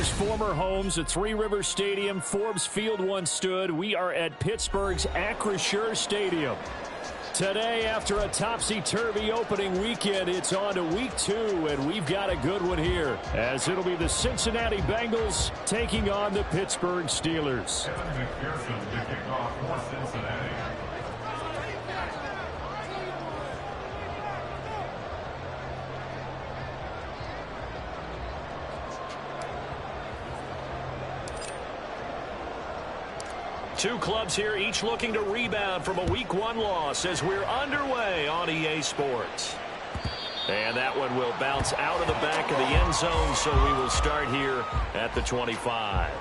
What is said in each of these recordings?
Steelers' former homes, at Three Rivers Stadium, Forbes Field once stood. We are at Pittsburgh's Acrisure Stadium. Today, after a topsy-turvy opening weekend, it's on to week 2, and we've got a good one here, as it'll be the Cincinnati Bengals taking on the Pittsburgh Steelers. Two clubs here, each looking to rebound from a Week 1 loss as we're underway on EA Sports. And that one will bounce out of the back of the end zone, so we will start here at the 25.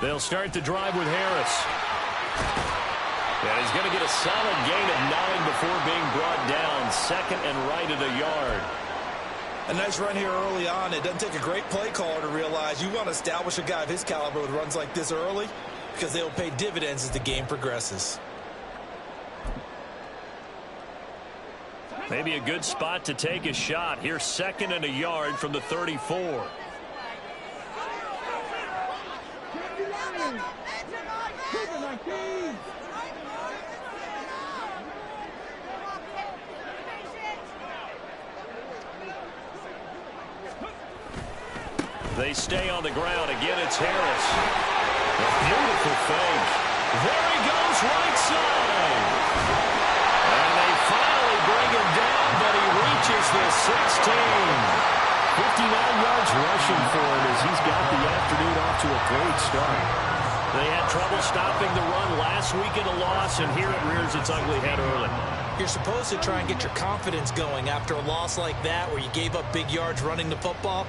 They'll start the drive with Harris. And he's going to get a solid gain of 9 before being brought down. Second and right at a yard. A nice run here early on. It doesn't take a great play caller to realize you want to establish a guy of his caliber with runs like this early, because they'll pay dividends as the game progresses. Maybe a good spot to take a shot. Here's second and a yard from the 34. They stay on the ground. Again, it's Harris. A beautiful fake. There he goes, right side. And they finally bring him down, but he reaches the 16. 59 yards rushing for him as he's got the afternoon off to a great start. They had trouble stopping the run last week in a loss, and here it rears its ugly head early. You're supposed to try and get your confidence going after a loss like that where you gave up big yards running the football.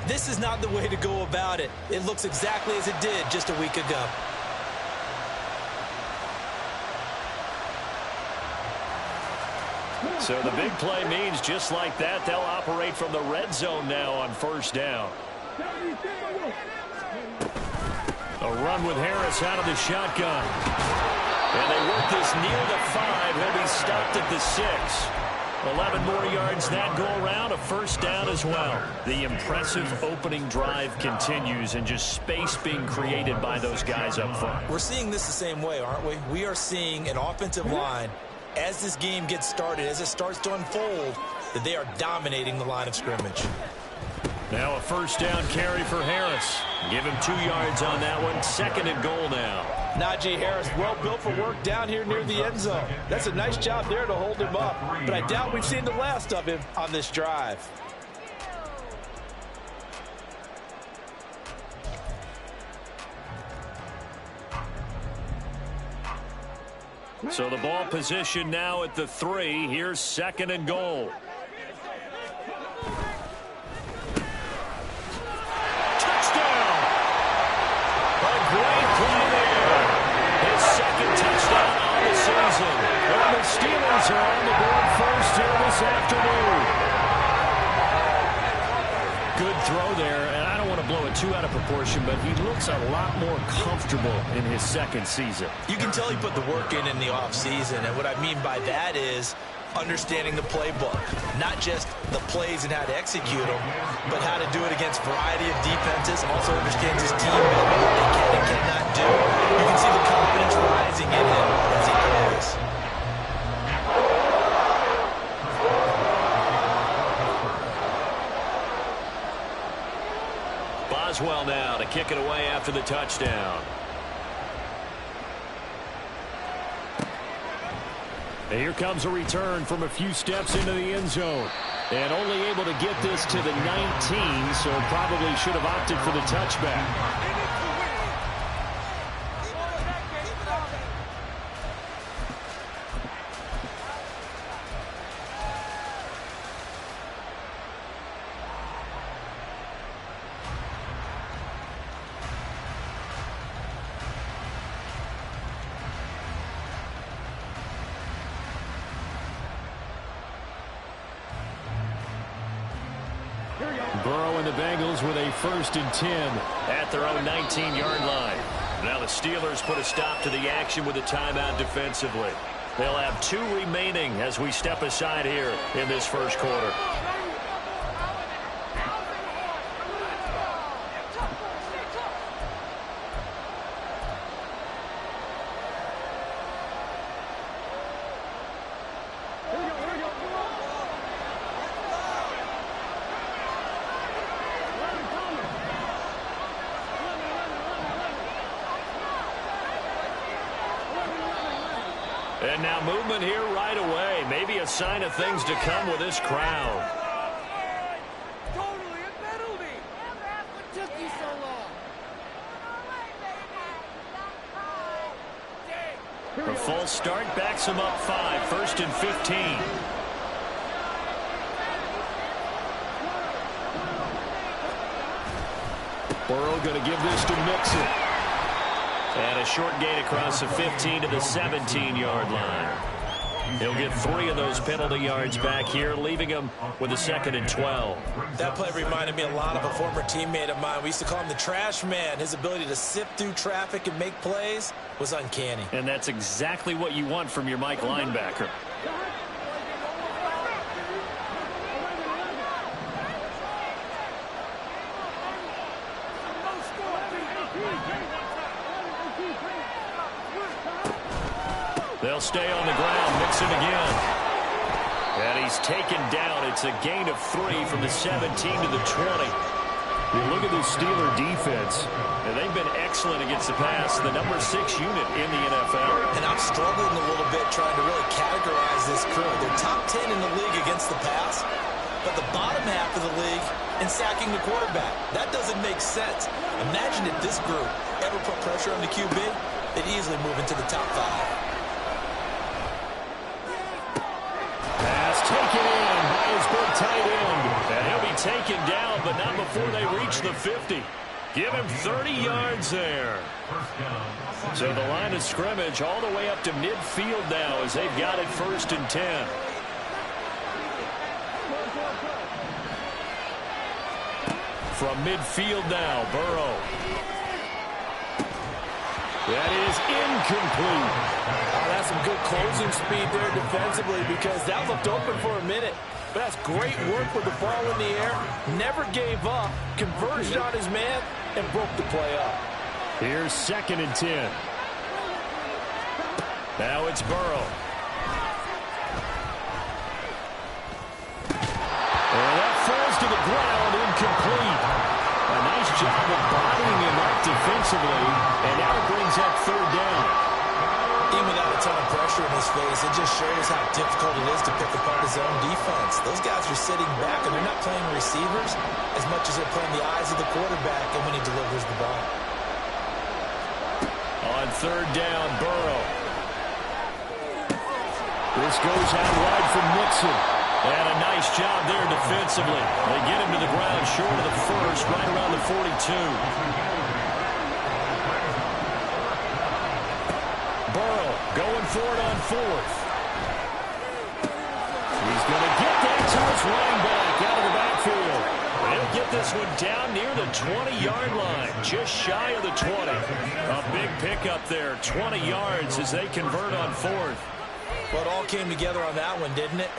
This is not the way to go about it. It looks exactly as it did just a week ago. So the big play means just like that, they'll operate from the red zone now on first down. A run with Harris out of the shotgun. And they work this near the 5. He'll be stopped at the 6. 11 more yards that go around, a first down as well. The impressive opening drive continues, and just space being created by those guys up front. We're seeing this the same way, aren't we? We are seeing an offensive line, as this game gets started, as it starts to unfold, that they are dominating the line of scrimmage. Now a first down carry for Harris. Give him 2 yards on that one. Second and goal now. Najee Harris, well built for work down here near the end zone. That's a nice job there to hold him up. But I doubt we've seen the last of him on this drive. So the ball position now at the 3. Here's second and goal. And the Steelers are on the board first here this afternoon. Good throw there, and I don't want to blow it too out of proportion, but he looks a lot more comfortable in his second season. You can tell he put the work in the offseason, and what I mean by that is understanding the playbook. Not just the plays and how to execute them, but how to do it against a variety of defenses. Also understands his team and what they can and cannot do. You can see the confidence rising in him as he plays. Boswell now to kick it away after the touchdown. And here comes a return from a few steps into the end zone. And only able to get this to the 19, so probably should have opted for the touchback. Burrow and the Bengals with a 1st and 10 at their own 19-yard line. Now the Steelers put a stop to the action with a timeout defensively. They'll have 2 remaining as we step aside here in this first quarter. And now movement here right away. Maybe a sign of things to come with this crowd. Totally a penalty. What took you so long? A false start backs him up 5. 1st and 15. Burrow going to give this to Mixon. And a short gain across the 15 to the 17-yard line. He'll get 3 of those penalty yards back here, leaving him with a 2nd and 12. That play reminded me a lot of a former teammate of mine. We used to call him the trash man. His ability to sift through traffic and make plays was uncanny. And that's exactly what you want from your Mike linebacker. They'll stay on the ground. Mixon again. And he's taken down. It's a gain of 3 from the 17 to the 20. You look at the Steeler defense, and they've been excellent against the pass. The number 6 unit in the NFL. And I'm struggling a little bit trying to really categorize this crew. They're top 10 in the league against the pass, but the bottom half of the league in sacking the quarterback. That doesn't make sense. Imagine if this group ever put pressure on the QB, they'd easily move into the top 5. Pass taken in by his big tight end. And he'll be taken down, but not before they reach the 50. Give him 30 yards there. So the line of scrimmage all the way up to midfield now as they've got it 1st and 10. From midfield now, Burrow. That is incomplete. That's some good closing speed there defensively because that looked open for a minute. But that's great work with the ball in the air. Never gave up, converged on his man, and broke the play up. Here's 2nd and 10. Now it's Burrow. And that falls to the ground, incomplete. A nice job of bodying him up defensively, and now it brings up 3rd down. Even without a ton of pressure in his face, it just shows how difficult it is to pick apart his own defense. Those guys are sitting back, and they're not playing receivers as much as they're playing the eyes of the quarterback and when he delivers the ball. On 3rd down, Burrow. This goes out wide from Mixon. And a nice job there defensively. They get him to the ground short of the 1st, right around the 42. Burrow going for it on 4th. He's going to get that to his running back out of the backfield. They'll get this one down near the 20-yard line, just shy of the 20. A big pickup there, 20 yards as they convert on 4th. Well, it all came together on that one, didn't it?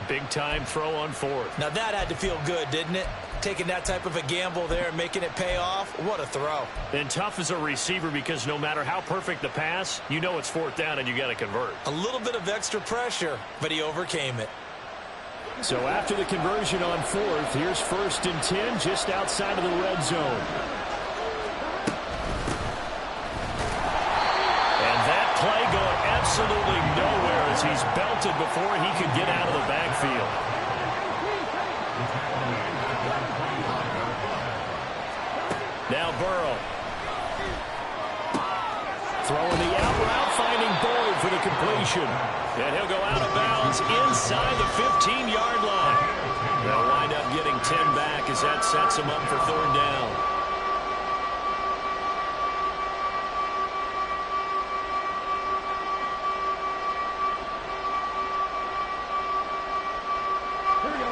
Big-time throw on 4th. Now that had to feel good, didn't it? Taking that type of a gamble there and making it pay off. What a throw. And tough as a receiver because no matter how perfect the pass, you know it's 4th down and you got to convert. A little bit of extra pressure, but he overcame it. So after the conversion on 4th, here's 1st and 10 just outside of the red zone. And that play going absolutely nowhere as he's belted before he could get out of the backfield. Now Burrow. Throwing the out route, finding Boyd for the completion. And he'll go out of bounds inside the 15-yard line. They'll wind up getting 10 back as that sets him up for 3rd down.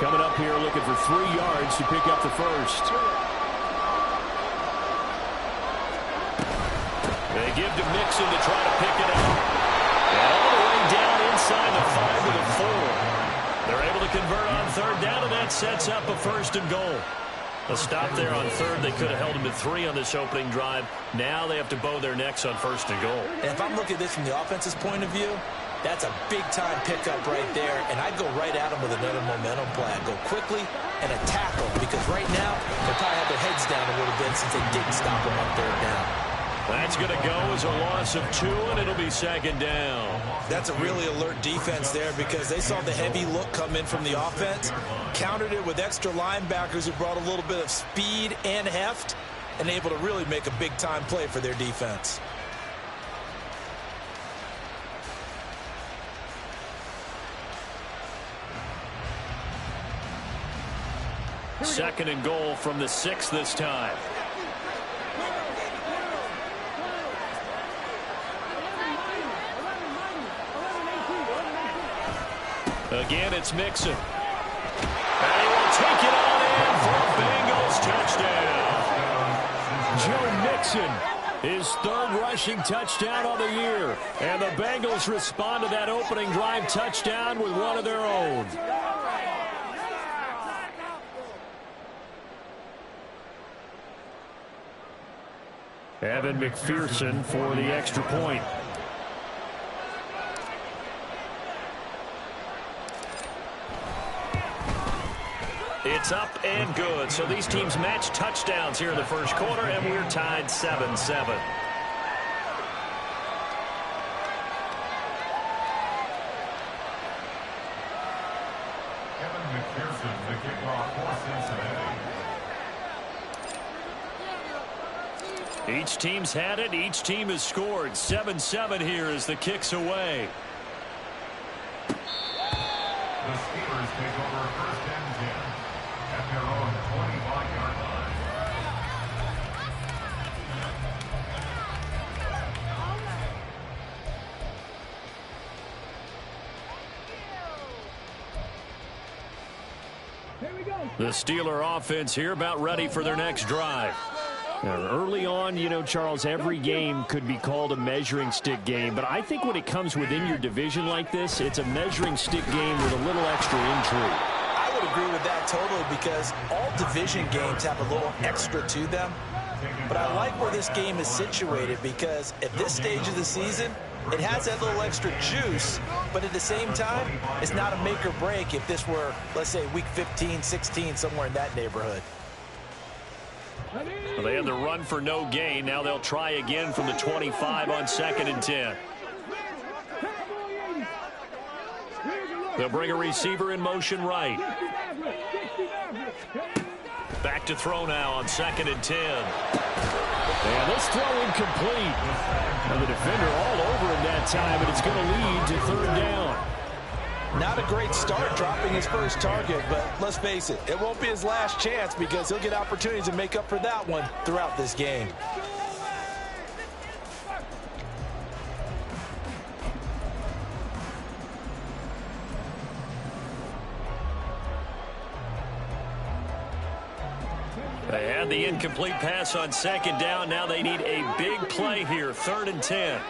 Coming up here looking for 3 yards to pick up the first. They give to Mixon to try to pick it up. And all the way down inside the 5 to the 4. They're able to convert on third down, and that sets up a 1st and goal. A stop there on third. They could have held them to 3 on this opening drive. Now they have to bow their necks on 1st and goal. And if I'm looking at this from the offense's point of view, that's a big-time pickup right there, and I'd go right at them with another momentum play. I'd go quickly and attack them, because right now they probably have their heads down a little bit since they didn't stop them on third down. That's going to go as a loss of 2, and it'll be 2nd down. That's a really alert defense there, because they saw the heavy look come in from the offense, countered it with extra linebackers who brought a little bit of speed and heft, and able to really make a big-time play for their defense. 2nd and goal from the 6 this time. Again, it's Mixon. And he will take it on in for a Bengals touchdown. Joe Mixon, his 3rd rushing touchdown of the year. And the Bengals respond to that opening drive touchdown with one of their own. Evan McPherson for the extra point. It's up and good. So these teams match touchdowns here in the first quarter, and we're tied 7-7. Evan McPherson, the kickoff for Cincinnati. Each team's had it. Each team has scored. 7-7 here as the kick's away. The Steelers take over 1st and 10 at their own 25-yard line. The Steeler offense here about ready for their next drive. Now, early on, you know, Charles, every game could be called a measuring stick game, but I think when it comes within your division like this, it's a measuring stick game with a little extra intrigue. I would agree with that totally, because all division games have a little extra to them. But I like where this game is situated, because at this stage of the season, it has that little extra juice, but at the same time, it's not a make or break if this were, let's say, week 15, 16, somewhere in that neighborhood. Well, they had the run for no gain. Now they'll try again from the 25 on 2nd and 10. They'll bring a receiver in motion right. Back to throw now on 2nd and 10. And this throw incomplete. And the defender all over him that time, and it's going to lead to 3rd down. Not a great start dropping his first target, but let's face it, it won't be his last chance, because he'll get opportunities to make up for that one throughout this game. They had the incomplete pass on 2nd down. Now they need a big play here, 3rd and 10.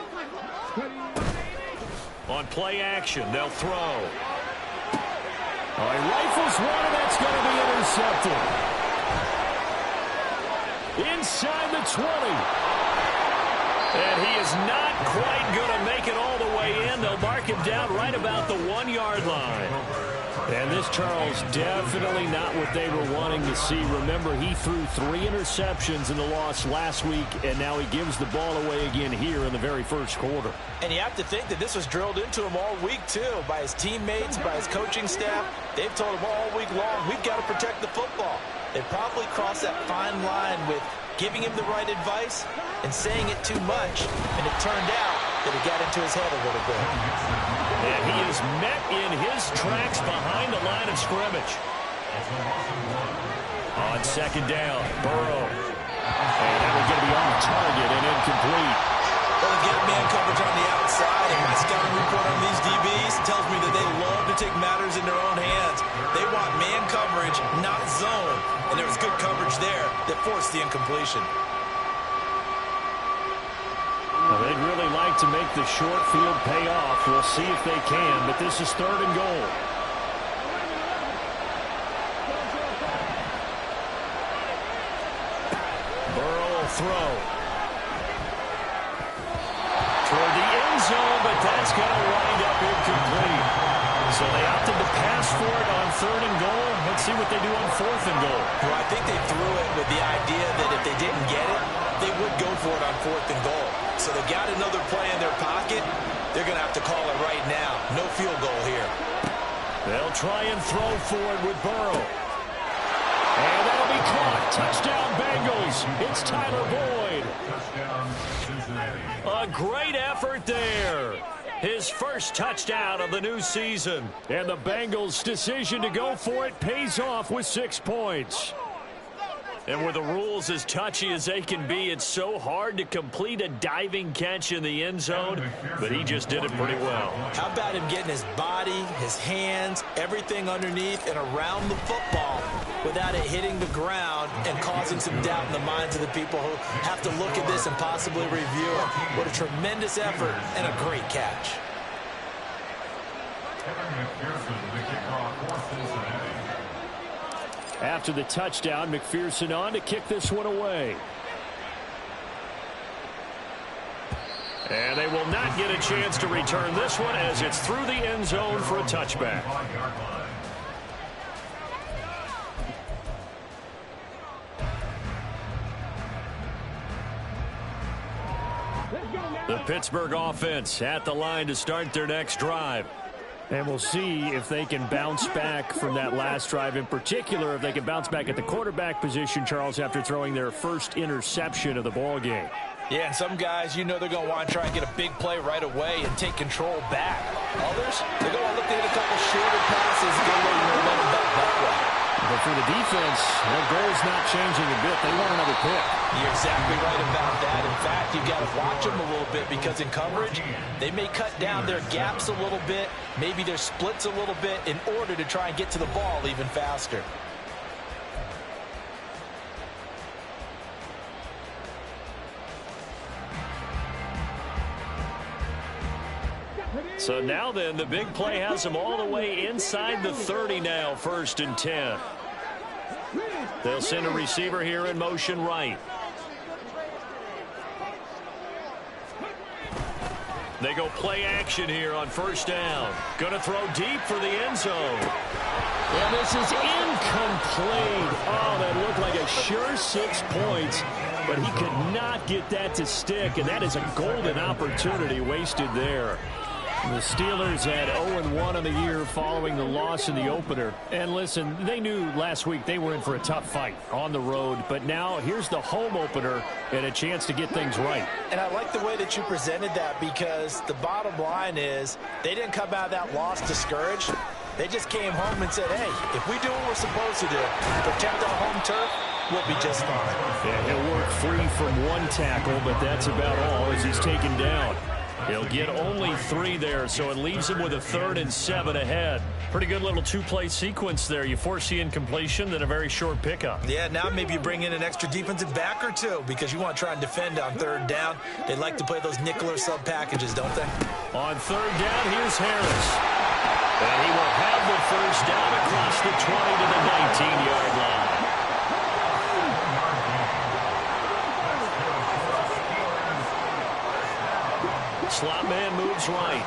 On play action, they'll throw. He rifles one, and that's going to be intercepted. Inside the 20. And he is not quite going to make it all the way in. They'll mark him down right about the 1-yard line. And this, Charles, definitely not what they were wanting to see. Remember, he threw 3 interceptions in the loss last week, and now he gives the ball away again here in the very first quarter. And you have to think that this was drilled into him all week, too, by his teammates, by his coaching staff. They've told him all week long, we've got to protect the football. They probably crossed that fine line with giving him the right advice and saying it too much, and it turned out that it got into his head a little bit. And he is met in his tracks behind the line of scrimmage. On 2nd down, Burrow. And that will get me off target and incomplete. Well, they get man coverage on the outside, and my scouting report on these DBs tells me that they love to take matters in their own hands. They want brought man coverage, not zone, and there was good coverage there that forced the incompletion. Well, they'd really like to make the short field pay off. We'll see if they can, but this is 3rd and goal. Burrow will throw. Toward the end zone, but that's going to wind up incomplete. So they opted to pass for it on 3rd and goal. Let's see what they do on 4th and goal. Well, I think they threw it with the idea that if they didn't get it, they would go for it on 4th and goal. So they got another play in their pocket. They're going to have to call it right now. No field goal here. They'll try and throw for it with Burrow. And that'll be caught. Touchdown, Bengals. It's Tyler Boyd. Touchdown, Cincinnati. A great effort there. His first touchdown of the new season. And the Bengals' decision to go for it pays off with 6 points. And with the rules as touchy as they can be, it's so hard to complete a diving catch in the end zone, but he just did it pretty well. How about him getting his body, his hands, everything underneath and around the football without it hitting the ground and causing some doubt in the minds of the people who have to look at this and possibly review it. What a tremendous effort and a great catch. After the touchdown, McPherson on to kick this one away. And they will not get a chance to return this one as it's through the end zone for a touchback. The Pittsburgh offense at the line to start their next drive. And we'll see if they can bounce back from that last drive, in particular if they can bounce back at the quarterback position, Charles, after throwing their first interception of the ball game. Yeah, and some guys, you know they're going to want to try and get a big play right away and take control back. Others, they're going to look to hit a couple shorter passes and get a little momentum back that way. But for the defense, their goal's not changing a bit. They want another pick. You're exactly right about that. In fact, you've got to watch them a little bit because in coverage, they may cut down their gaps a little bit, maybe their splits a little bit in order to try and get to the ball even faster. So now then, the big play has them all the way inside the 30 now, 1st and 10. They'll send a receiver here in motion right. They go play action here on 1st down. Going to throw deep for the end zone. And this is incomplete. Oh, that looked like a sure 6 points, but he could not get that to stick, and that is a golden opportunity wasted there. The Steelers had 0-1 on the year following the loss in the opener. And listen, they knew last week they were in for a tough fight on the road. But now here's the home opener and a chance to get things right. And I like the way that you presented that because the bottom line is they didn't come out of that loss discouraged. They just came home and said, hey, if we do what we're supposed to do, protect our home turf, we'll be just fine. Yeah, he'll work free from one tackle, but that's about all as he's taken down. He'll get only 3 there, so it leaves him with a 3rd and 7 ahead. Pretty good little 2-play sequence there. You force the incompletion, then a very short pickup. Yeah, now maybe you bring in an extra defensive back or two because you want to try and defend on 3rd down. They like to play those nickel or sub packages, don't they? On 3rd down, here's Harris. And he will have the 1st down across the 20 to the 19-yard line. Slot man moves right.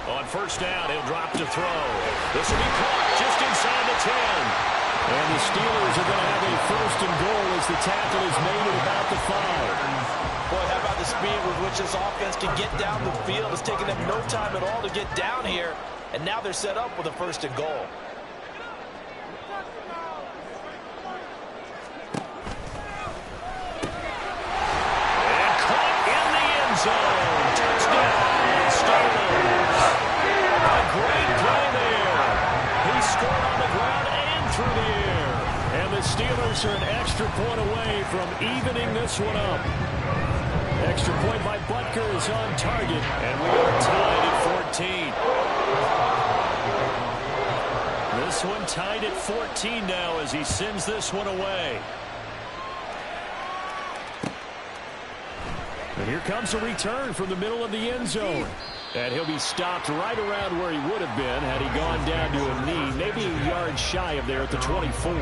On 1st down, he'll drop to throw. This will be caught just inside the 10. And the Steelers are going to have a 1st and goal as the tackle is made at about the 5. Boy, how about the speed with which this offense can get down the field? It's taken them no time at all to get down here. And now they're set up with a 1st and goal. Zone. Touchdown, Steelers. A great play there. He scored on the ground and through the air. And the Steelers are an extra point away from evening this one up. Extra point by Butker is on target, and we are tied at 14. this one tied at 14 now as he sends this one away. And here comes a return from the middle of the end zone. And he'll be stopped right around where he would have been had he gone down to a knee, maybe a yard shy of there at the 24.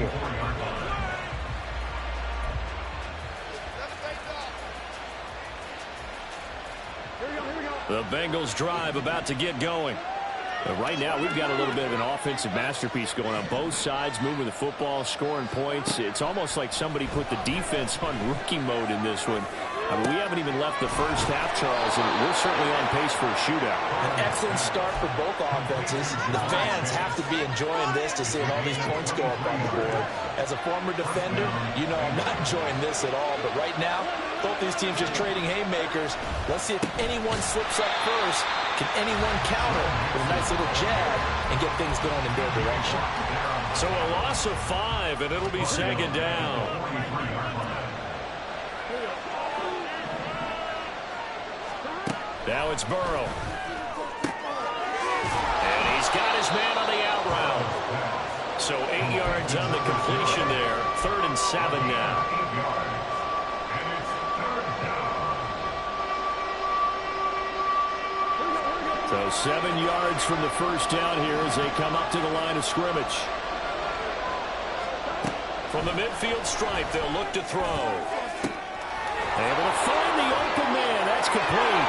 The Bengals drive about to get going. But right now, we've got a little bit of an offensive masterpiece going on both sides, moving the football, scoring points. It's almost like somebody put the defense on rookie mode in this one. I mean, we haven't even left the first half, Charles, and we're certainly on pace for a shootout. An excellent start for both offenses. The fans have to be enjoying this to seeing all these points go up on the board. As a former defender, you know I'm not enjoying this at all. But right now, both these teams just trading haymakers. Let's see if anyone slips up first. Can anyone counter with a nice little jab and get things going in their direction? So a loss of 5, and it'll be second down. Now it's Burrow. And he's got his man on the out route. So 8 yards on the completion there. 3rd and 7 now. So 7 yards from the first down here as they come up to the line of scrimmage. From the midfield stripe, they'll look to throw. Able to find the open man. That's complete.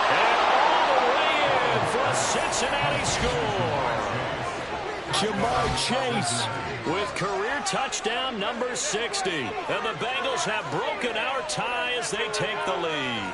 And all the way in for a Cincinnati score. Jamar Chase with career touchdown number 60. And the Bengals have broken our tie as they take the lead.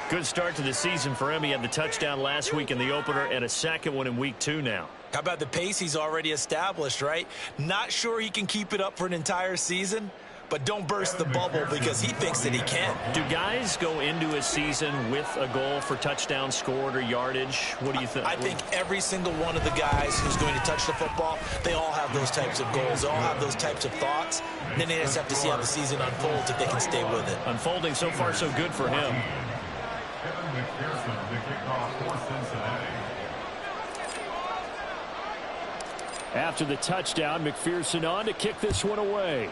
Good start to the season for him. He had the touchdown last week in the opener and a second one in week 2 now. How about the pace he's already established, right? Not sure he can keep it up for an entire season, but don't burst the bubble because he thinks that he can. Do guys go into a season with a goal for touchdown scored or yardage? What do you think? I think every single one of the guys who's going to touch the football, they all have those types of goals. They all have those types of thoughts. And then they just have to see how the season unfolds if they can stay with it. Unfolding so far so good for him. After the touchdown, McPherson on to kick this one away.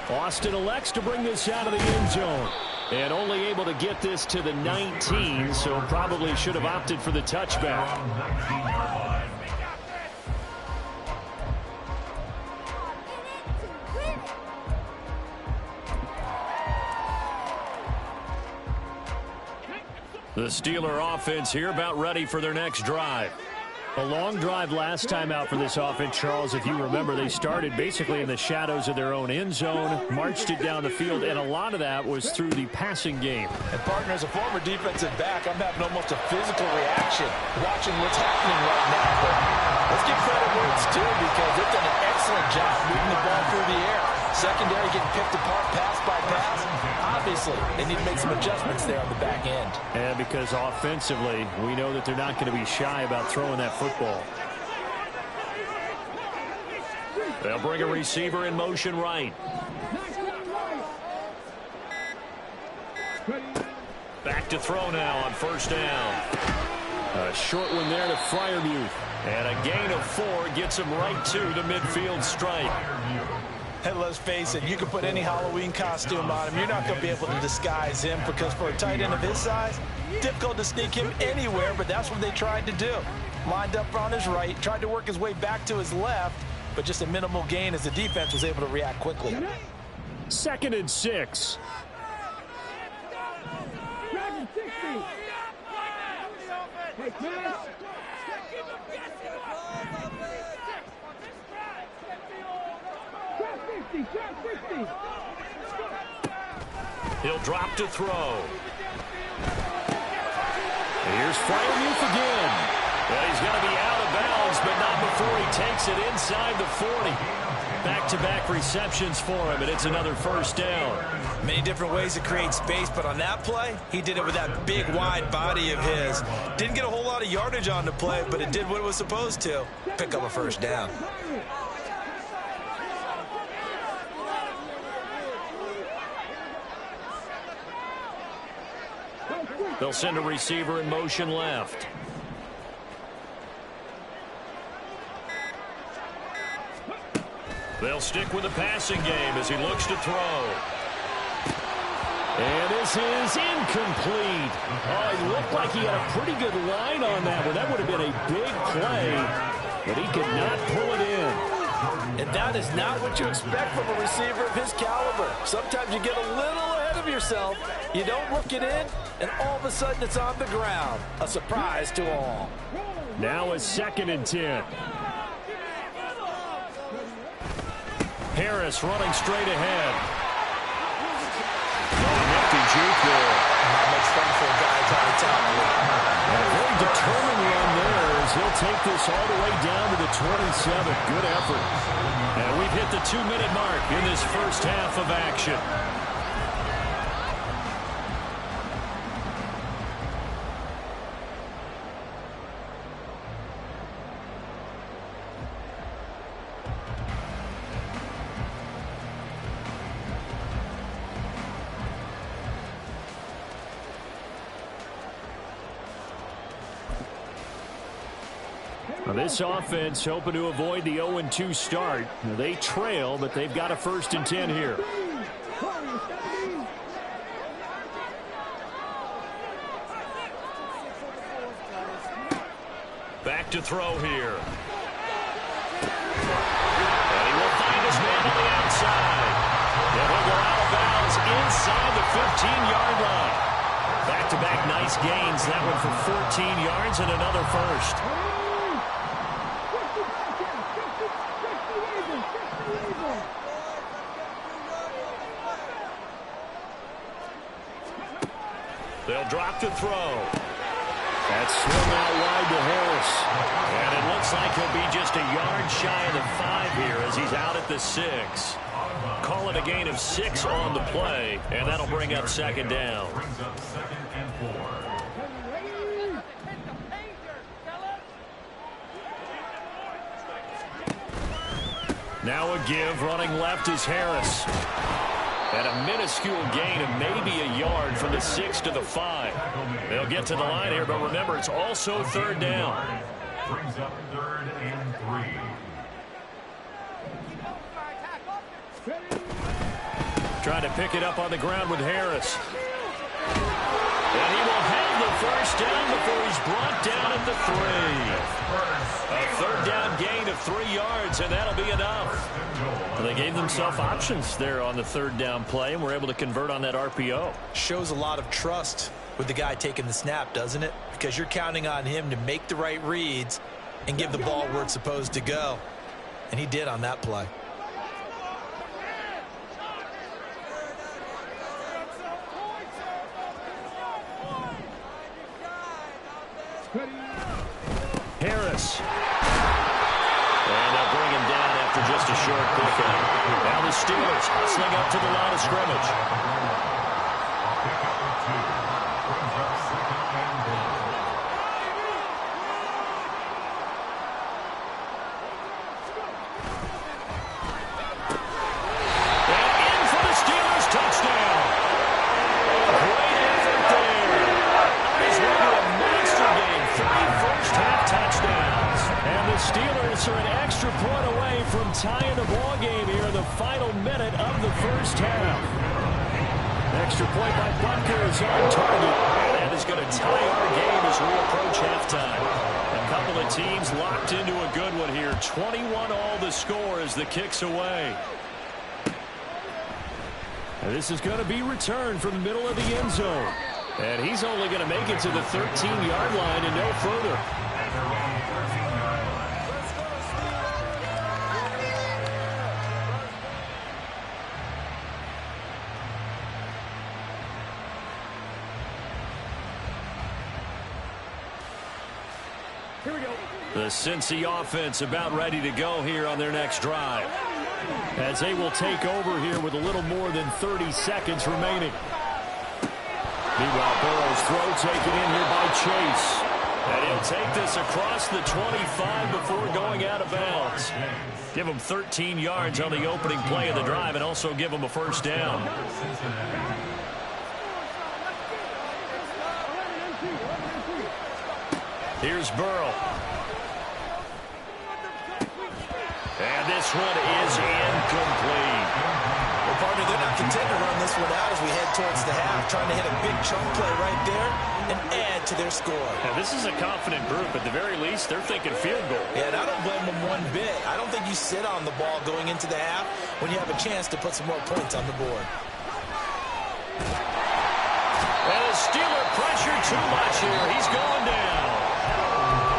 Austin elects to bring this out of the end zone. And only able to get this to the 19, so probably should have opted for the touchback. The Steeler offense here about ready for their next drive. A long drive last time out for this offense, Charles. If you remember, they started basically in the shadows of their own end zone, marched it down the field, and a lot of that was through the passing game. And, partner, as a former defensive back, I'm having almost a physical reaction watching what's happening right now. But let's give credit where it's due because they've done an excellent job moving the ball through the air. Secondary getting picked apart pass by pass. Obviously, they need to make some adjustments there on the back end. And because offensively, we know that they're not going to be shy about throwing that football. They'll bring a receiver in motion right. Back to throw now on first down. A short one there to Freiermuth. And a gain of 4 gets him right to the midfield stripe. Hey, let's face it, you can put any Halloween costume on him. You're not going to be able to disguise him because for a tight end of his size, difficult to sneak him anywhere, but that's what they tried to do. Lined up on his right, tried to work his way back to his left, but just a minimal gain as the defense was able to react quickly. 2nd and 6. He'll drop to throw. Here's Freiermuth again. Well, he's going to be out of bounds, but not before he takes it inside the 40. Back-to-back receptions for him, and it's another first down. Many different ways to create space, but on that play, he did it with that big, wide body of his. Didn't get a whole lot of yardage on the play, but it did what it was supposed to. Pick up a first down. They'll send a receiver in motion left. They'll stick with the passing game as he looks to throw. And this is incomplete. Oh, he looked like he had a pretty good line on that one. That would have been a big play, but he could not pull it in. And that is not what you expect from a receiver of his caliber. Sometimes you get a little ahead of yourself. You don't look it in, and all of a sudden it's on the ground. A surprise to all. Now a 2nd and 10. Harris running straight ahead. Nifty juke there. Not much fun for a guy trying to tackle it. A very determined run there as he'll take this all the way down to the 27. Good effort. And we've hit the 2-minute mark in this first half of action. This offense hoping to avoid the 0-2 start. They trail, but they've got a 1st and 10 here. Back to throw here. And he will find his man on the outside. And he'll go out of bounds inside the 15-yard line. Back-to-back nice gains. That one for 14 yards and another 1st. They'll drop to throw. That's swung out wide to Harris. And it looks like he'll be just a yard shy of the 5 here as he's out at the 6. Call it a gain of 6 on the play, and that'll bring up 2nd down. Brings up 2nd and 4. Now a give, running left is Harris. And a minuscule gain of maybe a yard from the 6 to the 5. They'll get to the line here, but remember, it's also 3rd down. Brings up 3rd and 3. Trying to pick it up on the ground with Harris. And he will have the 1st down before he's brought down at the 3. A 3rd down gain of 3 yards, and that'll be enough. Well, they gave themselves options there on the 3rd down play, and were able to convert on that RPO. Shows a lot of trust with the guy taking the snap, doesn't it? Because you're counting on him to make the right reads and give the ball where it's supposed to go. And he did on that play. Harris. And they'll bring him down after just a short pickup. Now the Steelers hustling up to the line of scrimmage. Pickup of 2. Brings up 2nd and goal. And in for the Steelers touchdown. Great effort there. He's running a monster game. 3 first-half touchdowns. And the Steelers are an extra point away from tying the ball game here in the final minute of the first half. Extra point by Butker is on target. That is going to tie our game as we approach halftime. A couple of teams locked into a good one here. 21-all the score as the kick's away. And this is going to be returned from the middle of the end zone. And he's only going to make it to the 13-yard line and no further. Here we go. The Cincy offense about ready to go here on their next drive, as they will take over here with a little more than 30 seconds remaining. Meanwhile, Burrow's throw taken in here by Chase. And he'll take this across the 25 before going out of bounds. Give him 13 yards on the opening play of the drive and also give him a first down. Here's Burrow. And this one is incomplete. Well, partner, they're not content to run this one out as we head towards the half, trying to hit a big chunk play right there and add to their score. Now, this is a confident group. At the very least, they're thinking field goal. Yeah, and I don't blame them one bit. I don't think you sit on the ball going into the half when you have a chance to put some more points on the board. And the Steeler pressure too much here. He's going down.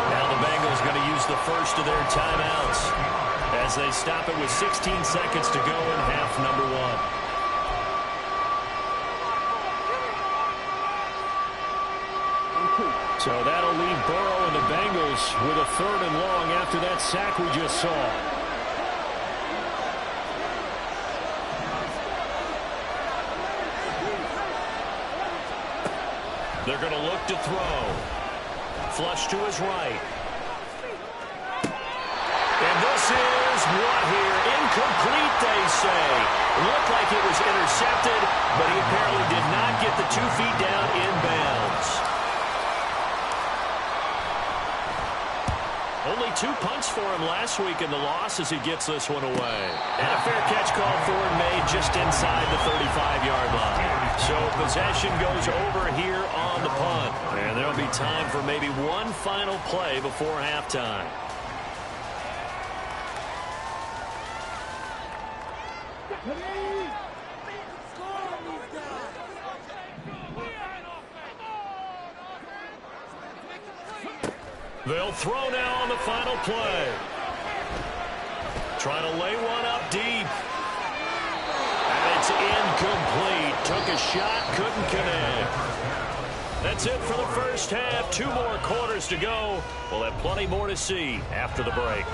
Now the Bengals going to use the first of their timeouts as they stop it with 16 seconds to go in half number one. So that'll leave Burrow and the Bengals with a 3rd and long after that sack we just saw. They're going to look to throw. Flush to his right. And this is what here? Incomplete, they say. Looked like it was intercepted, but he apparently did not get the 2 feet down in bounds. Only 2 punts for him last week in the loss as he gets this one away. And a fair catch called for and made just inside the 35-yard line. So possession goes over here on the punt. And there'll be time for maybe one final play before halftime. They'll throw now on the final play. Trying to lay one up deep. And it's incomplete. Took a shot, couldn't connect. That's it for the first half. 2 more quarters to go. We'll have plenty more to see after the break.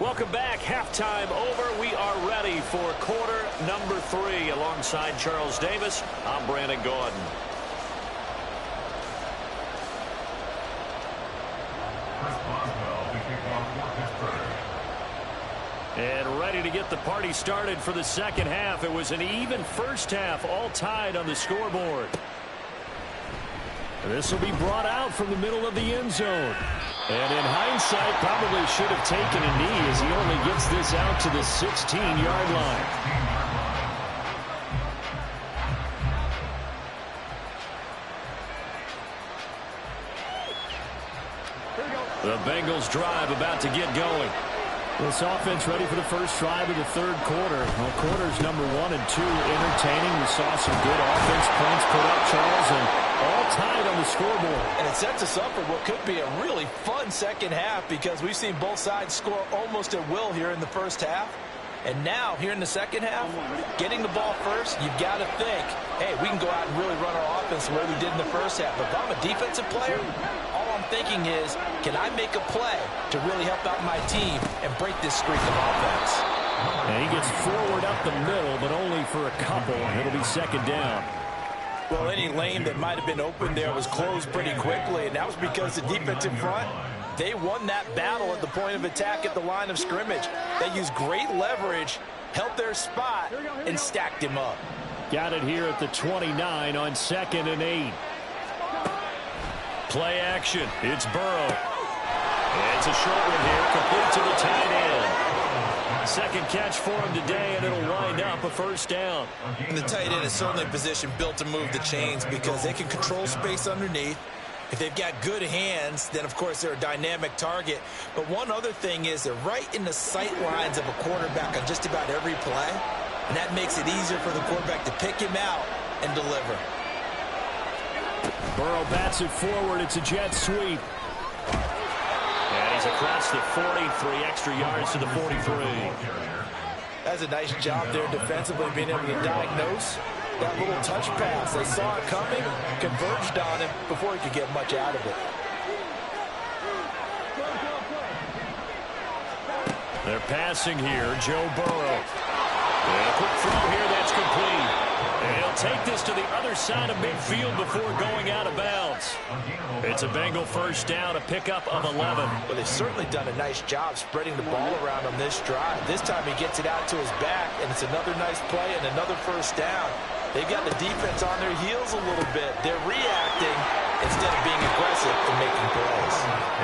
Welcome back. Halftime over. We are ready for quarter number 3. Alongside Charles Davis, I'm Brandon Gordon. And ready to get the party started for the second half. It was an even first half, all tied on the scoreboard. This will be brought out from the middle of the end zone. And in hindsight, probably should have taken a knee as he only gets this out to the 16-yard line. The Bengals drive about to get going. This offense ready for the first drive of the 3rd quarter. Well, quarters number 1 and 2 entertaining. We saw some good offense points put up, Charles, and all tied on the scoreboard. And it sets us up for what could be a really fun second half because we've seen both sides score almost at will here in the first half. And now, here in the second half, getting the ball first, you've got to think, hey, we can go out and really run our offense the way we did in the first half. But if I'm a defensive player, all I'm thinking is, can I make a play to really help out my team and break this streak of offense? And he gets forward up the middle, but only for a couple. It'll be second down. Well, any lane that might have been open there was closed pretty quickly, and that was because the defensive front, they won that battle at the point of attack at the line of scrimmage. They used great leverage, held their spot, and stacked him up. Got it here at the 29 on 2nd and 8. Play action. It's Burrow. It's a short one here, complete to the tight end. Second catch for him today, and it'll wind up a first down. And the tight end is certainly a position built to move the chains because they can control space underneath. If they've got good hands, then, of course, they're a dynamic target. But one other thing is they're right in the sight lines of a quarterback on just about every play, and that makes it easier for the quarterback to pick him out and deliver. Burrow bats it forward. It's a jet sweep. And he's across the 40, 3 extra yards to the 43. That's a nice job there defensively, being able to diagnose that little touch pass. They saw it coming, converged on him before he could get much out of it. They're passing here. Joe Burrow. And a quick throw here, that's complete. And he'll take this to the other side of midfield before going out of bounds. It's a Bengal first down, a pickup of 11. Well, they've certainly done a nice job spreading the ball around on this drive. This time he gets it out to his back, and it's another nice play and another first down. They've got the defense on their heels a little bit. They're reacting instead of being aggressive and making plays.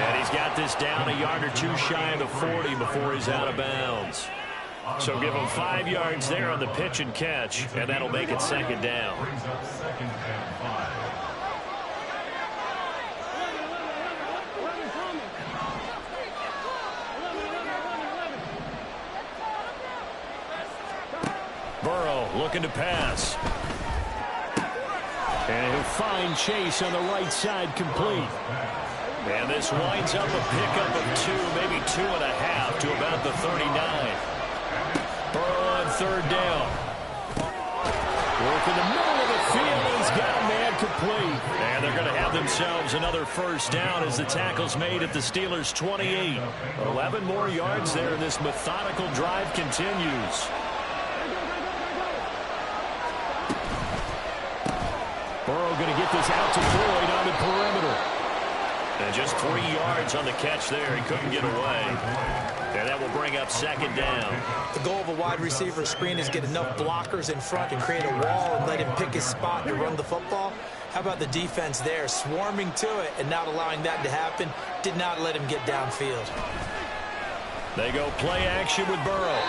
And he's got this down a yard or two shy of the 40 before he's out of bounds. So give him 5 yards there on the pitch and catch, and that'll make it second down. Brings up second and 5. Burrow looking to pass. And he'll find Chase on the right side, complete. And this winds up a pickup of 2, maybe 2.5 to about the 39. Burrow on third down. Work in the middle of the field. He's got a man complete. And they're going to have themselves another first down as the tackle's made at the Steelers' 28. 11 more yards there, and this methodical drive continues. Burrow going to get this out to Boyd on the perimeter. And just 3 yards on the catch there. He couldn't get away. And that will bring up second down. The goal of a wide receiver screen is get enough blockers in front to create a wall and let him pick his spot to run the football. How about the defense there, swarming to it and not allowing that to happen? Did not let him get downfield. They go play action with Burrow.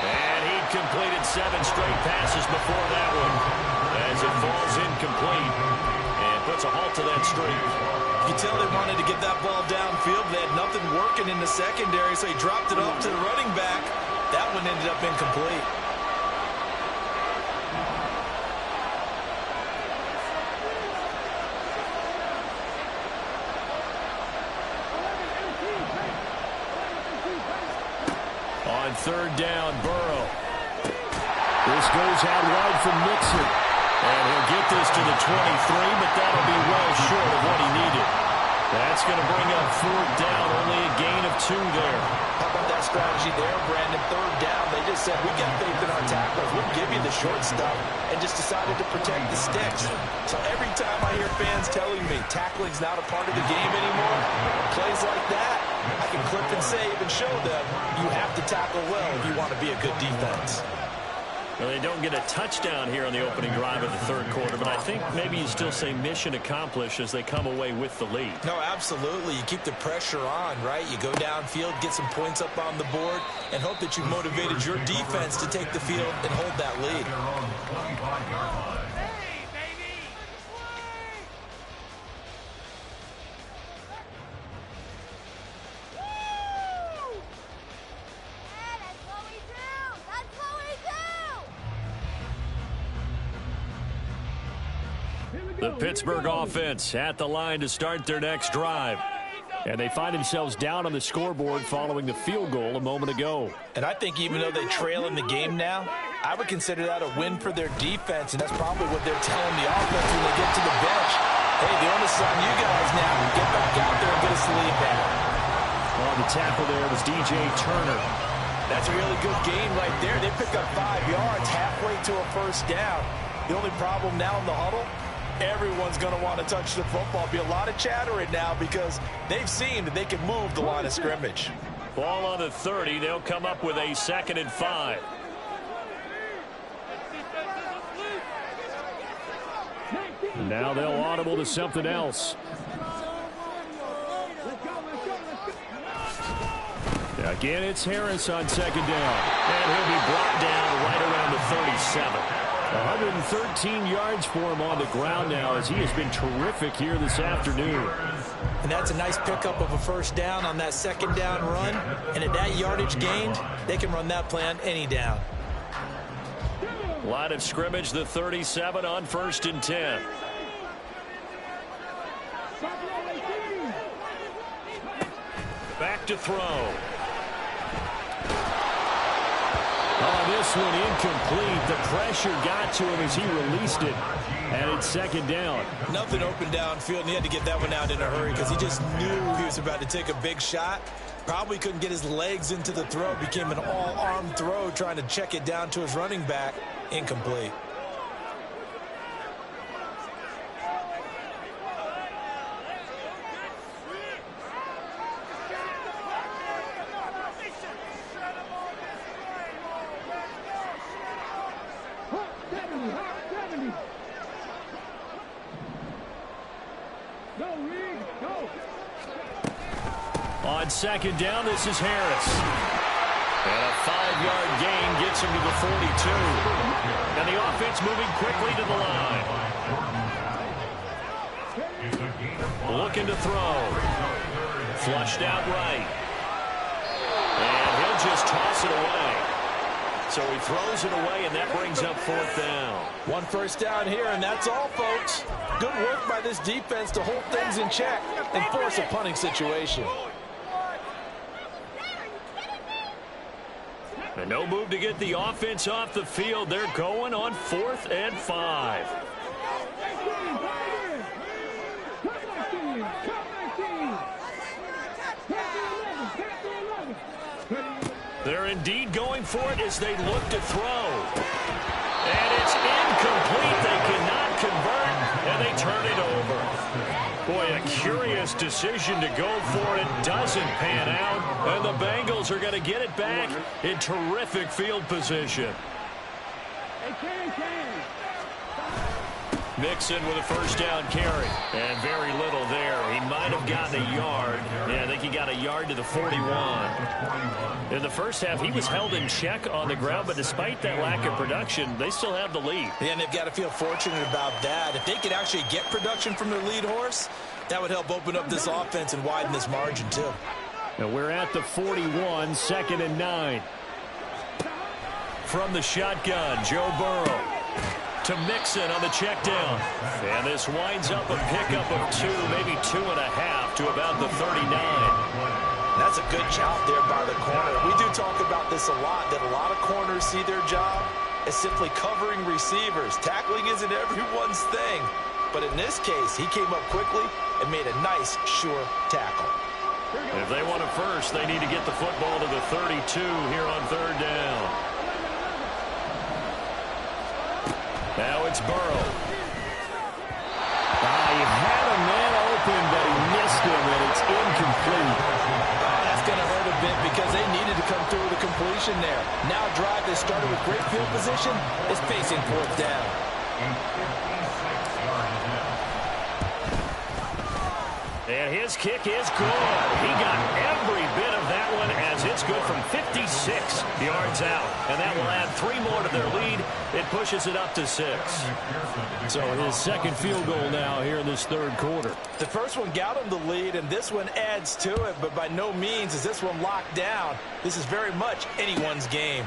And he completed 7 straight passes before that one, as it falls incomplete and puts a halt to that streak. You tell they wanted to get that ball downfield. They had nothing working in the secondary, so he dropped it off to the running back. That one ended up incomplete. On third down, Burrow. This goes out wide from Mixon. And he'll get this to the 23, but that'll be well short of what he needed. That's going to bring up fourth down, only a gain of 2 there. How about that strategy there, Brandon? Third down, they just said, we got faith in our tacklers. We'll give you the short stuff, and just decided to protect the sticks. So every time I hear fans telling me tackling's not a part of the game anymore, plays like that, I can clip and save and show them you have to tackle well if you want to be a good defense. Well, they don't get a touchdown here on the opening drive of the third quarter, but I think maybe you still say mission accomplished as they come away with the lead. No, absolutely. You keep the pressure on, right? You go downfield, get some points up on the board, and hope that you motivated your defense to take the field and hold that lead. The Pittsburgh offense at the line to start their next drive. And they find themselves down on the scoreboard following the field goal a moment ago. And I think even though they trail in the game now, I would consider that a win for their defense, and that's probably what they're telling the offense when they get to the bench. Hey, the onus is on you guys now. Get back out there and get us the lead back. On the tackle there was DJ Turner. That's a really good game right there. They pick up 5 yards halfway to a first down. The only problem now in the huddle, everyone's going to want to touch the football. Be a lot of chatter right now because they've seen that they can move the line of scrimmage. Ball on the 30. They'll come up with a 2nd and 5. And now they'll audible to something else. Again, it's Harris on 2nd down. And he'll be brought down right around the 37. 113 yards for him on the ground now as he has been terrific here this afternoon. And that's a nice pickup of a first down on that 2nd down run. And at that yardage gained, they can run that play on any down. Line of scrimmage, the 37 on 1st and 10. Back to throw. On this one, incomplete. The pressure got to him as he released it. And it's 2nd down. Nothing open downfield, and he had to get that one out in a hurry because he just knew he was about to take a big shot. Probably couldn't get his legs into the throw. Became an all-arm throw trying to check it down to his running back. Incomplete. On second down, this is Harris. And a 5-yard gain gets him to the 42. And the offense moving quickly to the line. Looking to throw. Flushed out right. And he'll just toss it away. So he throws it away, and that brings up fourth down. One first down here, and that's all, folks. Good work by this defense to hold things in check and force a punting situation. And no move to get the offense off the field. They're going on 4th and 5. They're indeed going for it as they look to throw. And it's incomplete. They cannot convert, and they turn it over. Boy, a curious decision to go for it. Doesn't pan out, and the Bengals are going to get it back in terrific field position. Mixon with a first down carry. And very little there. He might have gotten a yard. Yeah, I think he got a yard to the 41. In the first half, he was held in check on the ground, but despite that lack of production, they still have the lead. Yeah, and they've got to feel fortunate about that. If they could actually get production from their lead horse, that would help open up this offense and widen this margin, too. Now we're at the 41, 2nd and 9. From the shotgun, Joe Burrow to Mixon on the check down. And this winds up a pickup of 2, maybe 2.5 to about the 39. That's a good job there by the corner. We do talk about this a lot, that a lot of corners see their job as simply covering receivers. Tackling isn't everyone's thing. But in this case, he came up quickly and made a nice, sure tackle. If they want a first, they need to get the football to the 32 here on 3rd down. Now it's Burrow. He had a man open, but he missed him, and it's incomplete. That's going to hurt a bit because they needed to come through with a completion there. Now a drive that started with great field position is facing 4th down. And his kick is good. He got every bit of that one as it's good from 56 yards out. And that will add 3 more to their lead. It pushes it up to 6. So his second field goal now here in this 3rd quarter. The first one got him the lead, and this one adds to it, but by no means is this one locked down. This is very much anyone's game.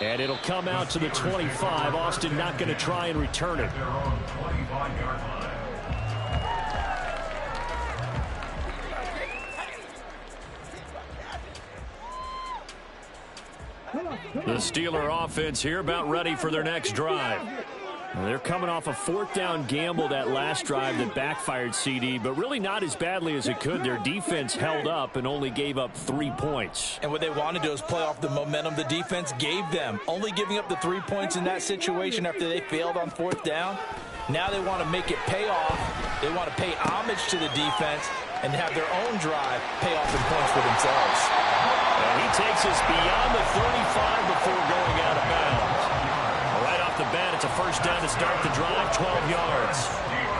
And it'll come out to the 25. Austin not going to try and return it. The Steeler offense here about ready for their next drive. They're coming off a 4th down gamble that last drive that backfired, CD, but really not as badly as it could. Their defense held up and only gave up 3 points. And what they want to do is play off the momentum the defense gave them. Only giving up the 3 points in that situation after they failed on 4th down. Now they want to make it pay off. They want to pay homage to the defense and have their own drive pay off in points for themselves. And he takes us beyond the 35 before going out of bounds. Right off the bat, it's a first down to start the drive, 12 yards.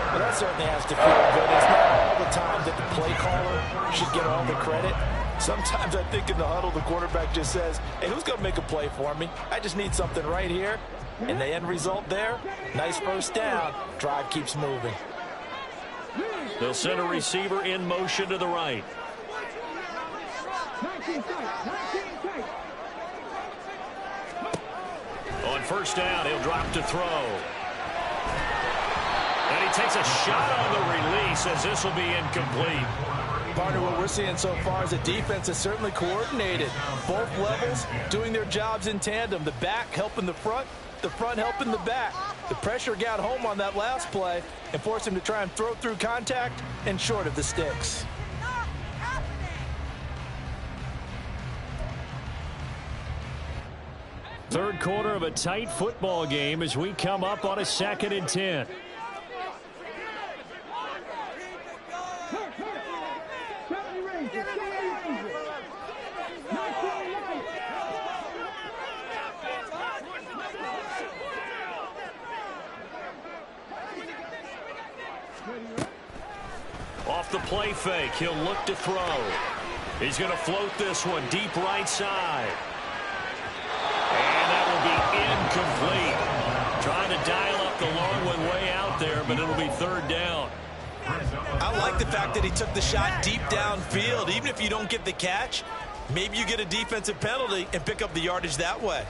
Well, that certainly has to feel good. It's not all the time that the play caller should get all the credit. Sometimes I think in the huddle, the quarterback just says, hey, who's going to make a play for me? I just need something right here. And the end result there, nice first down. Drive keeps moving. They'll send a receiver in motion to the right. On first down, he'll drop to throw. And he takes a shot on the release as this will be incomplete. Partner, what we're seeing so far is the defense is certainly coordinated. Both levels doing their jobs in tandem. The back helping the front helping the back. The pressure got home on that last play and forced him to try and throw through contact and short of the sticks. Third quarter of a tight football game as we come up on a 2nd and 10. Off the play fake, he'll look to throw. He's going to float this one deep right side. And that will be incomplete. Trying to dial up the long one way out there, but it'll be 3rd down. I like the fact that he took the shot deep downfield. Even if you don't get the catch, maybe you get a defensive penalty and pick up the yardage that way.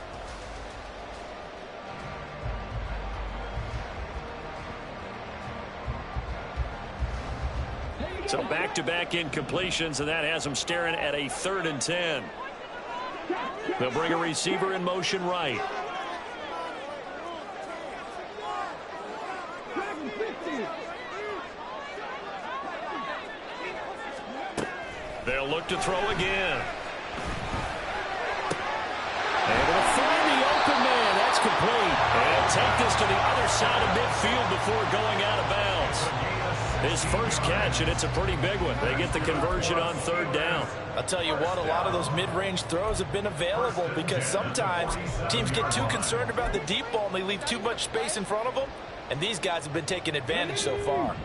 So back-to-back incompletions, and that has them staring at a 3rd and 10. They'll bring a receiver in motion right. They'll look to throw again. Able to find the open man. That's complete. And take this to the other side of midfield before going out of bounds. His first catch, and it's a pretty big one. They get the conversion on 3rd down. I'll tell you what, a lot of those mid-range throws have been available because sometimes teams get too concerned about the deep ball and they leave too much space in front of them. And these guys have been taking advantage so far.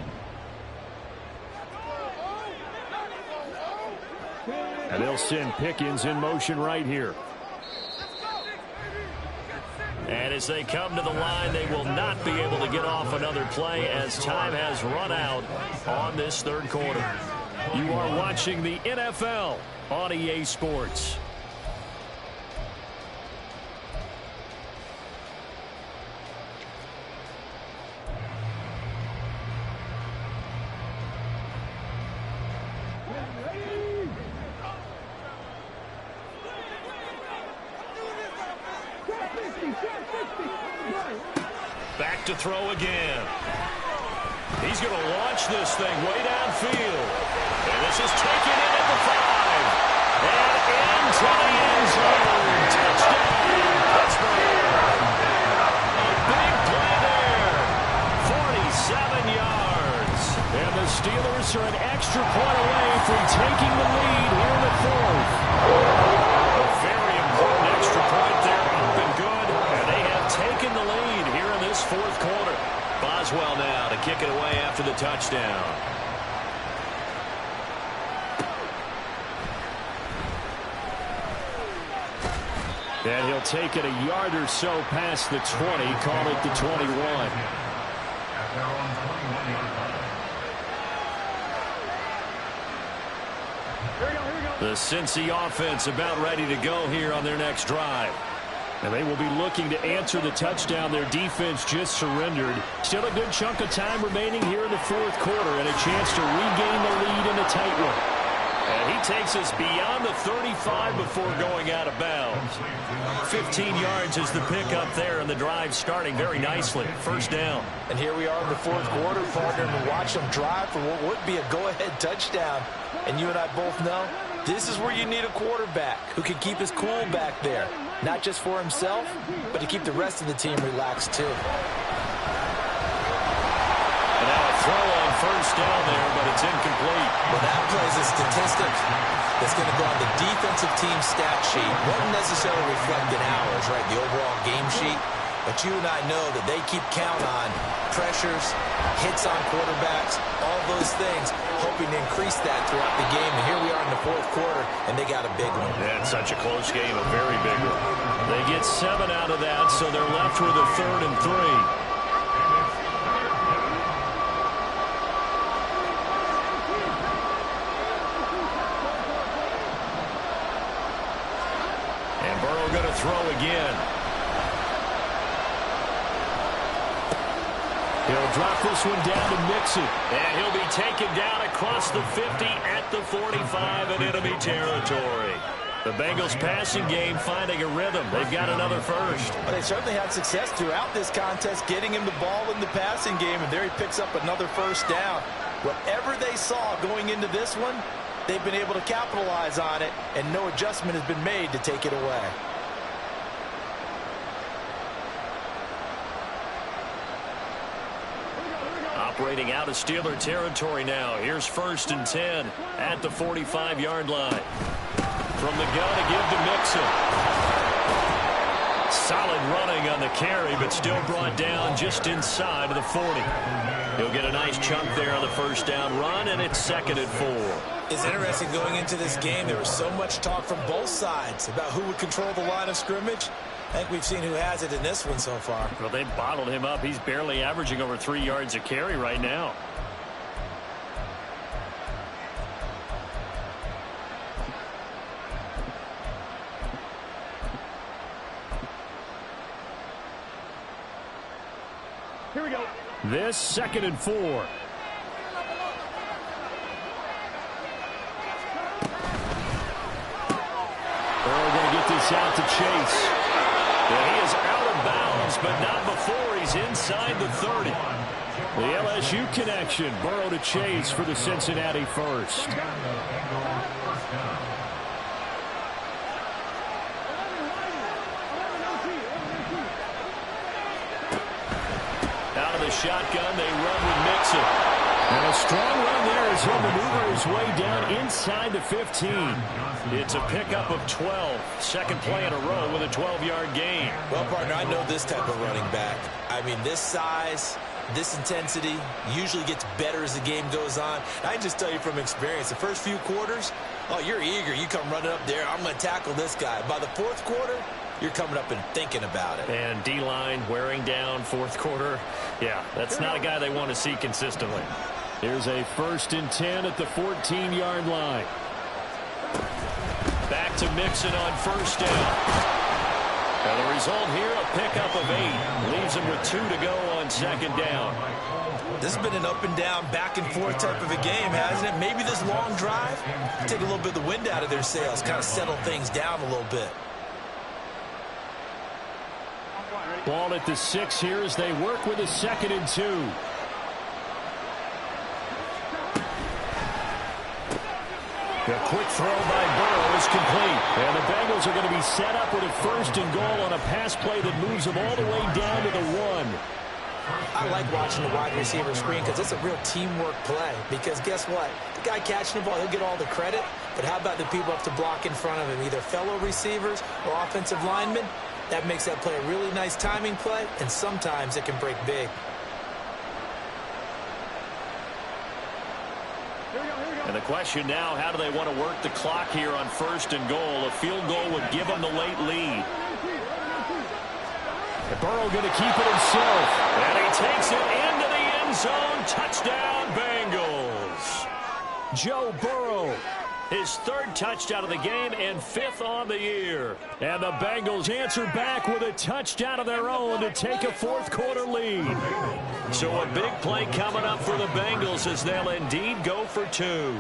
And they'll send Pickens in motion right here. And as they come to the line, they will not be able to get off another play as time has run out on this 3rd quarter. You are watching the NFL on EA Sports. Back to throw again. He's going to launch this thing way downfield. And this is taken in at the 5. And into the end zone. Touchdown, Pittsburgh. A big play there. 47 yards. And the Steelers are an extra point away from taking the lead here in the 4th. A very important extra point there. Up and good. And they have taken the lead here in this 4th quarter. Boswell now to kick it away after the touchdown. And he'll take it a yard or so past the 20, call it the 21. The Cincy offense about ready to go here on their next drive. And they will be looking to answer the touchdown their defense just surrendered. Still a good chunk of time remaining here in the 4th quarter and a chance to regain the lead in a tight one. And he takes us beyond the 35 before going out of bounds. 15 yards is the pickup there, and the drive starting very nicely. 1st down. And here we are in the 4th quarter, partner, and watch them drive for what would be a go-ahead touchdown. And you and I both know this is where you need a quarterback who can keep his cool back there. Not just for himself, but to keep the rest of the team relaxed, too. And now a throw on 1st down there, but it's incomplete. Well, that plays a statistic that's going to go on the defensive team stat sheet. Won't necessarily reflect in ours, right, the overall game sheet. But you and I know that they keep count on pressures, hits on quarterbacks, all those things, hoping to increase that throughout the game. And here we are in the 4th quarter, and they got a big one. Yeah, it's such a close game, a very big one. They get 7 out of that, so they're left with a 3rd and 3. And Burrow going to throw again. He'll drop this one down to Mixon. And he'll be taken down across the 50 at the 45 in enemy territory. The Bengals passing game finding a rhythm. They've got another first. Well, they certainly had success throughout this contest getting him the ball in the passing game, and there he picks up another 1st down. Whatever they saw going into this one, they've been able to capitalize on it, and no adjustment has been made to take it away. operating out of Steeler territory now. Here's 1st and 10 at the 45-yard line. From the gun to give to Mixon. Solid running on the carry, but still brought down just inside of the 40. He'll get a nice chunk there on the first down run, and it's 2nd and 4. It's interesting going into this game. There was so much talk from both sides about who would control the line of scrimmage. I think we've seen who has it in this one so far. Well, they've bottled him up. He's barely averaging over 3 yards a carry right now. Here we go. This 2nd and 4. Burrow going to get this out to Chase. Yeah, he is out of bounds, but not before he's inside the 30. The LSU connection. Burrow to Chase for the Cincinnati first. Out of the shotgun, they run with Mixon. And a strong run there as he'll maneuver his way down inside the 15. It's a pickup of 12. Second play in a row with a 12-yard gain. Well, partner, I know this type of running back. I mean, this size, this intensity usually gets better as the game goes on. I can just tell you from experience, the first few quarters, oh, you're eager. You come running up there, I'm going to tackle this guy. By the fourth quarter, you're coming up and thinking about it. And D-line wearing down fourth quarter. Yeah, that's not a guy they want to see consistently. Here's a 1st and 10 at the 14-yard line. Back to Mixon on first down. And the result here, a pickup of 8. Leaves him with 2 to go on 2nd down. This has been an up and down, back and forth type of a game, hasn't it? Maybe this long drive, take a little bit of the wind out of their sails, kind of settle things down a little bit. Ball at the 6 here as they work with a 2nd and 2. The quick throw by Burrow is complete. And the Bengals are going to be set up with a 1st and goal on a pass play that moves them all the way down to the 1. I like watching the wide receiver screen because it's a real teamwork play. Because guess what? The guy catching the ball, he'll get all the credit. But how about the people up to block in front of him, either fellow receivers or offensive linemen? That makes that play a really nice timing play, and sometimes it can break big. And the question now, how do they want to work the clock here on 1st and goal? A field goal would give them the late lead. And Burrow going to keep it himself. And he takes it into the end zone. Touchdown, Bengals. Joe Burrow. His 3rd touchdown of the game and 5th on the year. And the Bengals answer back with a touchdown of their own to take a 4th quarter lead. So a big play coming up for the Bengals as they'll indeed go for 2.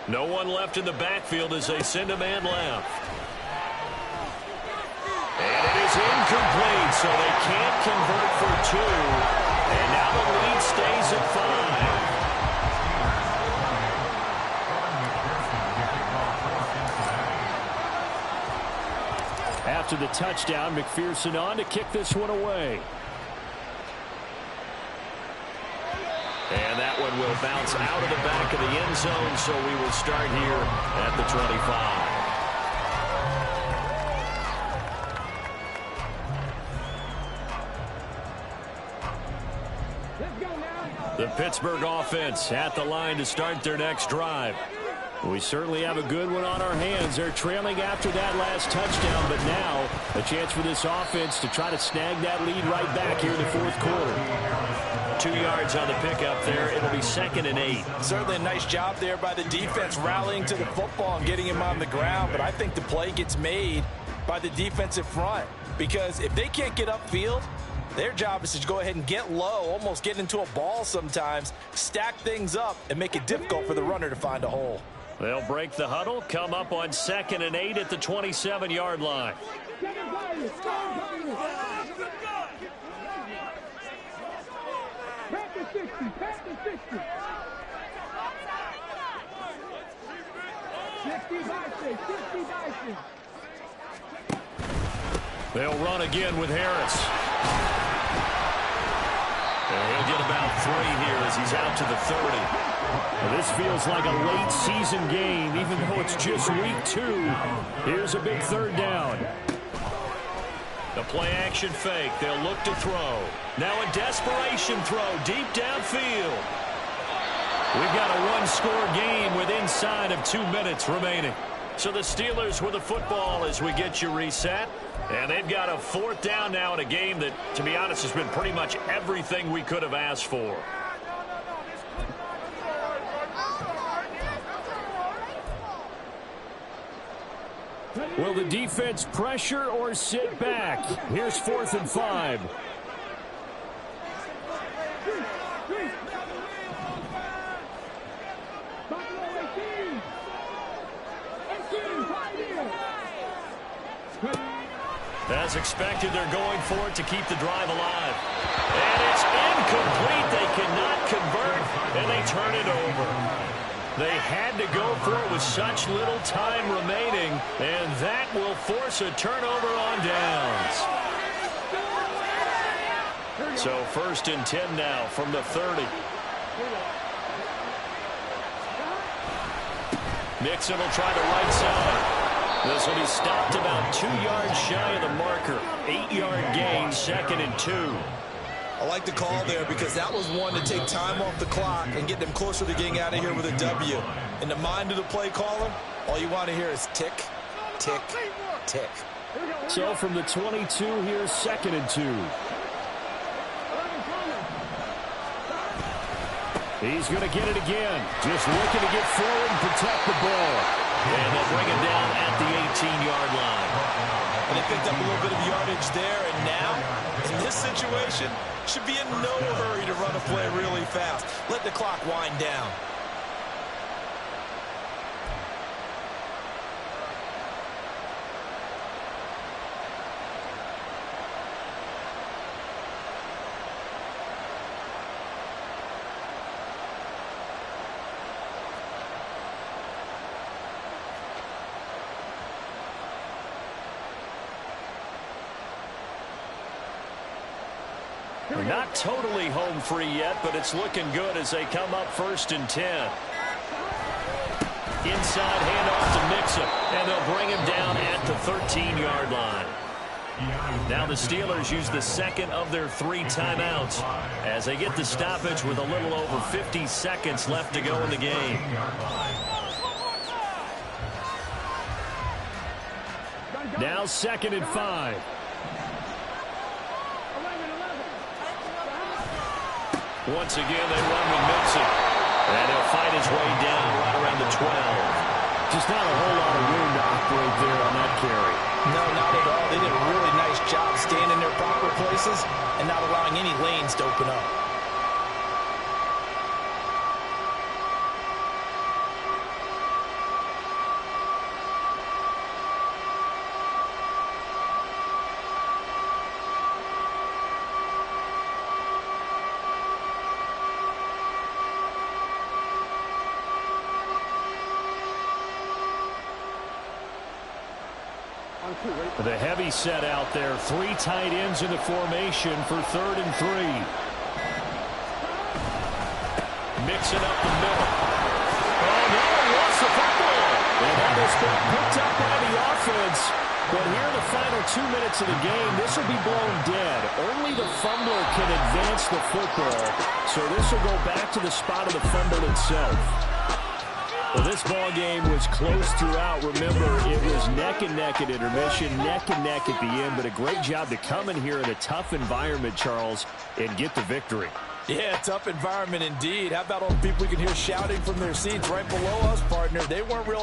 No one left in the backfield as they send a man left. And it is incomplete, so they can't convert for 2. And now the lead stays at 5. After the touchdown, McPherson on to kick this one away. And that one will bounce out of the back of the end zone, so we will start here at the 25. The Pittsburgh offense at the line to start their next drive. We certainly have a good one on our hands. They're trailing after that last touchdown, but now a chance for this offense to try to snag that lead right back here in the 4th quarter. 2 yards on the pickup there. It'll be 2nd and 8. Certainly a nice job there by the defense rallying to the football and getting him on the ground, but I think the play gets made by the defensive front because if they can't get upfield, their job is to go ahead and get low, almost get into a ball sometimes, stack things up, and make it difficult for the runner to find a hole. They'll break the huddle, come up on 2nd and 8 at the 27-yard line. They'll run again with Harris. And he'll get about 3 here as he's out to the 30. Well, this feels like a late season game, even though it's just week 2. Here's a big 3rd down. The play action fake. They'll look to throw. Now a desperation throw deep downfield. We've got a 1-score game with inside of 2 minutes remaining. So the Steelers with the football as we get you reset. And they've got a 4th down now in a game that, to be honest, has been pretty much everything we could have asked for. Will the defense pressure or sit back? Here's 4th and 5. As expected, they're going for it to keep the drive alive. And it's incomplete. They cannot convert, and they turn it over. They had to go for it with such little time remaining, and that will force a turnover on downs. So 1st and 10 now from the 30. Mixon will try the right side. This will be stopped about 2 yards shy of the marker. 8-yard gain, 2nd and 2. I like the call there because that was one to take time off the clock and get them closer to getting out of here with a W. In the mind of the play caller, all you want to hear is tick, tick, tick. So from the 22, here's 2nd and 2. He's going to get it again. Just looking to get forward and protect the ball. And they'll bring him down at the 18-yard line. And they picked up a little bit of yardage there, and now, in this situation, should be in no hurry to run a play really fast. Let the clock wind down. They're not totally home free yet, but it's looking good as they come up 1st and 10. Inside handoff to Mixon, and they'll bring him down at the 13-yard line. Now the Steelers use the 2nd of their 3 timeouts as they get the stoppage with a little over 50 seconds left to go in the game. Now 2nd and 5. Once again, they run with Mixon. And he'll fight his way down right around the 12. Just not a whole lot of room to operate there on that carry. No, not at all. They did a really nice job staying in their proper places and not allowing any lanes to open up. The heavy set out there. 3 tight ends in the formation for 3rd and 3. Mixing up the middle. Oh, no, he lost the football. And that has been picked up by the offense. But here in the final 2 minutes of the game, this will be blown dead. Only the fumbler can advance the football. So this will go back to the spot of the fumble itself. Well, this ball game was close throughout. Remember, it was neck and neck at intermission, neck and neck at the end. But a great job to come in here in a tough environment, Charles, and get the victory. Yeah, tough environment indeed. How about all the people we can hear shouting from their seats right below us, partner? They weren't real